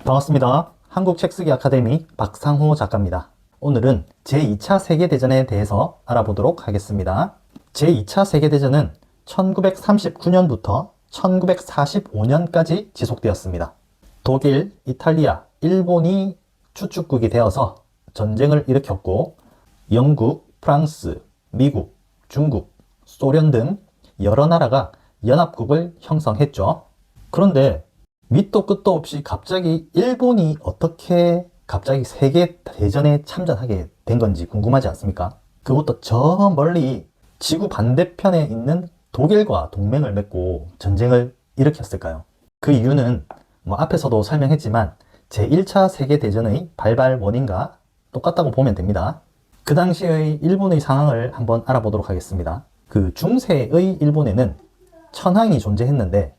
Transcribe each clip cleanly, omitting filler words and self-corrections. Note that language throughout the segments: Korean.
반갑습니다. 한국책쓰기 아카데미 박상호 작가입니다. 오늘은 제2차 세계대전에 대해서 알아보도록 하겠습니다. 제2차 세계대전은 1939년부터 1945년까지 지속되었습니다. 독일, 이탈리아, 일본이 주축국이 되어서 전쟁을 일으켰고, 영국, 프랑스, 미국, 중국, 소련 등 여러 나라가 연합국을 형성했죠. 그런데 밑도 끝도 없이 갑자기 일본이 어떻게 갑자기 세계대전에 참전하게 된 건지 궁금하지 않습니까? 그것도 저 멀리 지구 반대편에 있는 독일과 동맹을 맺고 전쟁을 일으켰을까요? 그 이유는 앞에서도 설명했지만 제1차 세계대전의 발발 원인과 똑같다고 보면 됩니다. 그 당시의 일본의 상황을 한번 알아보도록 하겠습니다. 그 중세의 일본에는 천황이 존재했는데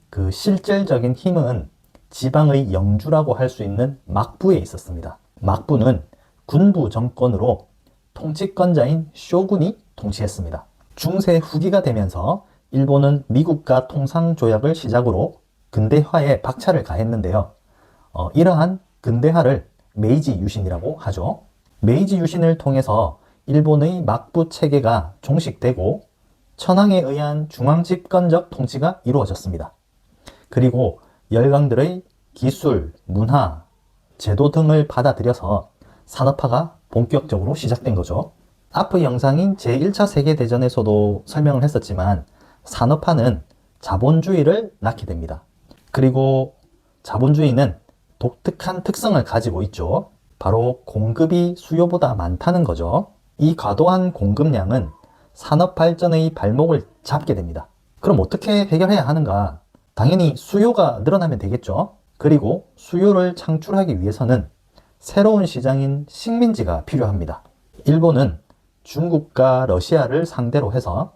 그 실질적인 힘은 지방의 영주라고 할 수 있는 막부에 있었습니다. 막부는 군부 정권으로 통치권자인 쇼군이 통치했습니다. 중세 후기가 되면서 일본은 미국과 통상조약을 시작으로 근대화에 박차를 가했는데요. 이러한 근대화를 메이지 유신이라고 하죠. 메이지 유신을 통해서 일본의 막부 체계가 종식되고 천황에 의한 중앙집권적 통치가 이루어졌습니다. 그리고 열강들의 기술, 문화, 제도 등을 받아들여서 산업화가 본격적으로 시작된 거죠. 앞의 영상인 제1차 세계대전에서도 설명을 했었지만 산업화는 자본주의를 낳게 됩니다. 그리고 자본주의는 독특한 특성을 가지고 있죠. 바로 공급이 수요보다 많다는 거죠. 이 과도한 공급량은 산업 발전의 발목을 잡게 됩니다. 그럼 어떻게 해결해야 하는가? 당연히 수요가 늘어나면 되겠죠. 그리고 수요를 창출하기 위해서는 새로운 시장인 식민지가 필요합니다. 일본은 중국과 러시아를 상대로 해서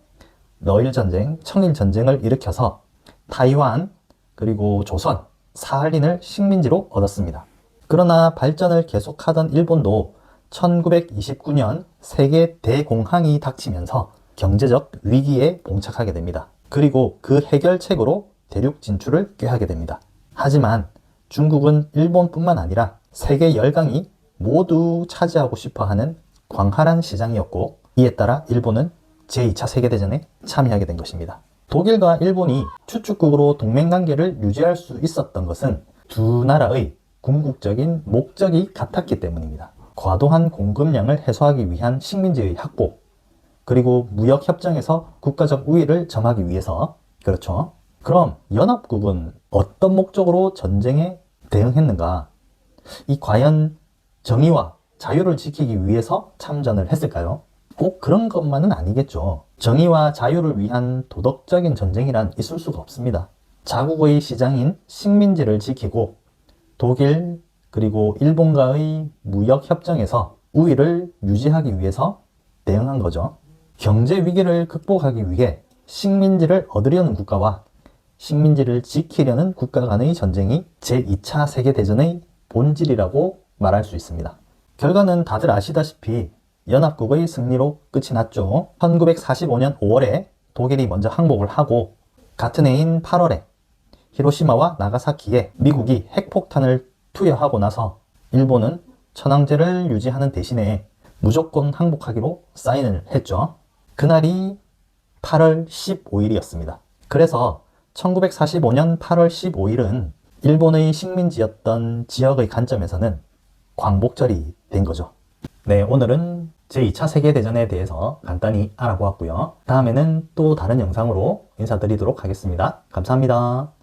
러일전쟁, 청일전쟁을 일으켜서 타이완, 그리고 조선, 사할린을 식민지로 얻었습니다. 그러나 발전을 계속하던 일본도 1929년 세계 대공황이 닥치면서 경제적 위기에 봉착하게 됩니다. 그리고 그 해결책으로 대륙 진출을 꾀하게 됩니다. 하지만 중국은 일본뿐만 아니라 세계 열강이 모두 차지하고 싶어하는 광활한 시장이었고, 이에 따라 일본은 제2차 세계대전에 참여하게 된 것입니다. 독일과 일본이 추축국으로 동맹관계를 유지할 수 있었던 것은 두 나라의 궁극적인 목적이 같았기 때문입니다. 과도한 공급량을 해소하기 위한 식민지의 확보, 그리고 무역협정에서 국가적 우위를 점하기 위해서. 그렇죠. 그럼 연합국은 어떤 목적으로 전쟁에 대응했는가? 과연 정의와 자유를 지키기 위해서 참전을 했을까요? 꼭 그런 것만은 아니겠죠. 정의와 자유를 위한 도덕적인 전쟁이란 있을 수가 없습니다. 자국의 시장인 식민지를 지키고 독일 그리고 일본과의 무역협정에서 우위를 유지하기 위해서 대응한 거죠. 경제 위기를 극복하기 위해 식민지를 얻으려는 국가와 식민지를 지키려는 국가 간의 전쟁이 제2차 세계대전의 본질이라고 말할 수 있습니다. 결과는 다들 아시다시피 연합국의 승리로 끝이 났죠. 1945년 5월에 독일이 먼저 항복을 하고 같은 해인 8월에 히로시마와 나가사키에 미국이 핵폭탄을 투여하고 나서 일본은 천황제를 유지하는 대신에 무조건 항복하기로 사인을 했죠. 그날이 8월 15일이었습니다. 그래서 1945년 8월 15일은 일본의 식민지였던 지역의 관점에서는 광복절이 된 거죠. 네, 오늘은 제2차 세계대전에 대해서 간단히 알아보았고요. 다음에는 또 다른 영상으로 인사드리도록 하겠습니다. 감사합니다.